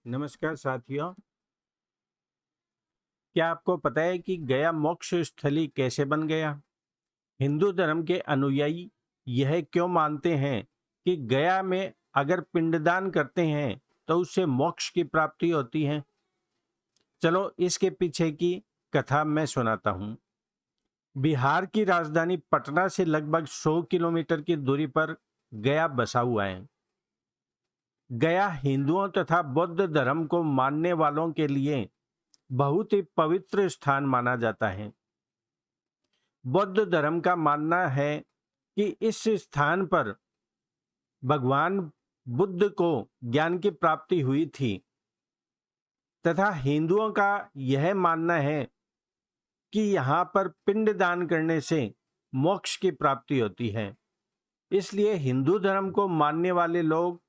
नमस्कार साथियों। क्या आपको पता है कि गया मोक्ष स्थली कैसे बन गया? हिंदू धर्म के अनुयायी यह क्यों मानते हैं कि गया में अगर पिंडदान करते हैं तो उससे मोक्ष की प्राप्ति होती है? चलो इसके पीछे की कथा मैं सुनाता हूँ। बिहार की राजधानी पटना से लगभग 100 किलोमीटर की दूरी पर गया बसा हुआ है। गया हिंदुओं तथा बौद्ध धर्म को मानने वालों के लिए बहुत ही पवित्र स्थान माना जाता है। बौद्ध धर्म का मानना है कि इस स्थान पर भगवान बुद्ध को ज्ञान की प्राप्ति हुई थी तथा हिंदुओं का यह मानना है कि यहाँ पर पिंड दान करने से मोक्ष की प्राप्ति होती है। इसलिए हिंदू धर्म को मानने वाले लोग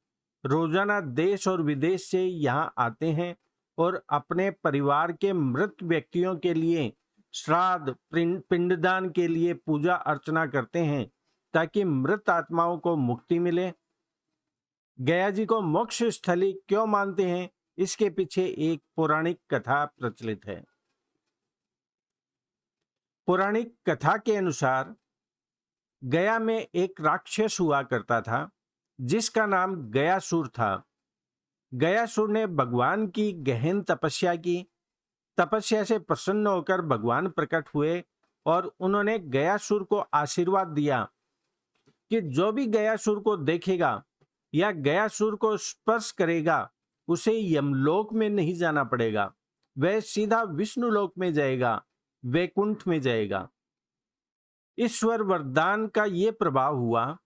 रोजाना देश और विदेश से यहाँ आते हैं और अपने परिवार के मृत व्यक्तियों के लिए श्राद्ध पिंडदान के लिए पूजा अर्चना करते हैं ताकि मृत आत्माओं को मुक्ति मिले। गया जी को मोक्ष स्थली क्यों मानते हैं, इसके पीछे एक पौराणिक कथा प्रचलित है। पौराणिक कथा के अनुसार गया में एक राक्षस हुआ करता था जिसका नाम गयासुर था। गयासुर ने भगवान की गहन तपस्या की। तपस्या से प्रसन्न होकर भगवान प्रकट हुए और उन्होंने गयासुर को आशीर्वाद दिया कि जो भी गयासुर को देखेगा या गयासुर को स्पर्श करेगा उसे यमलोक में नहीं जाना पड़ेगा, वह सीधा विष्णु लोक में जाएगा, वैकुंठ में जाएगा। ईश्वर वरदान का ये प्रभाव हुआ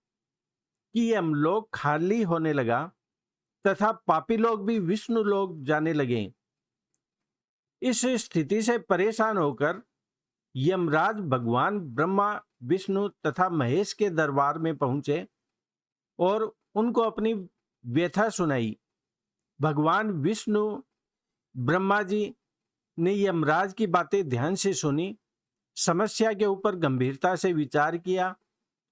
कि यमलोक खाली होने लगा तथा पापी लोग भी विष्णु लोक जाने लगे। इस स्थिति से परेशान होकर यमराज भगवान ब्रह्मा, विष्णु तथा महेश के दरबार में पहुंचे और उनको अपनी व्यथा सुनाई। भगवान विष्णु, ब्रह्मा जी ने यमराज की बातें ध्यान से सुनी, समस्या के ऊपर गंभीरता से विचार किया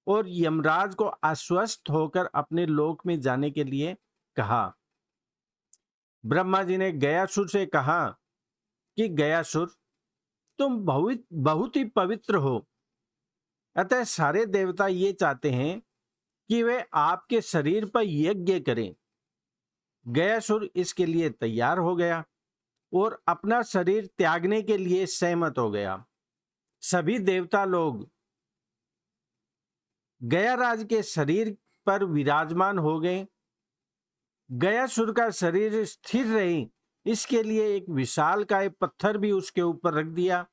और यमराज को आश्वस्त होकर अपने लोक में जाने के लिए कहा। ब्रह्मा जी ने गयासुर से कहा कि गयासुर, तुम बहुत ही पवित्र हो, अतः सारे देवता ये चाहते हैं कि वे आपके शरीर पर यज्ञ करें। गयासुर इसके लिए तैयार हो गया और अपना शरीर त्यागने के लिए सहमत हो गया। सभी देवता लोग गयाराज के शरीर पर विराजमान हो गए। गयासुर का शरीर स्थिर रहे इसके लिए एक विशालकाय पत्थर भी उसके ऊपर रख दिया।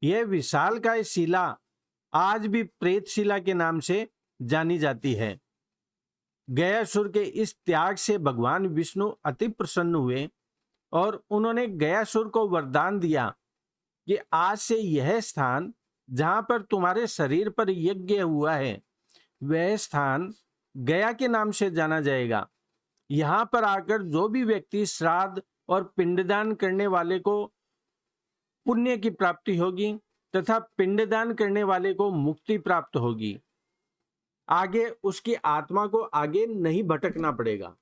यह विशालकाय शिला आज भी प्रेतशिला के नाम से जानी जाती है। गयासुर के इस त्याग से भगवान विष्णु अति प्रसन्न हुए और उन्होंने गयासुर को वरदान दिया कि आज से यह स्थान जहां पर तुम्हारे शरीर पर यज्ञ हुआ है वह स्थान गया के नाम से जाना जाएगा। यहाँ पर आकर जो भी व्यक्ति श्राद्ध और पिंडदान करने वाले को पुण्य की प्राप्ति होगी तथा पिंडदान करने वाले को मुक्ति प्राप्त होगी। आगे उसकी आत्मा को आगे नहीं भटकना पड़ेगा।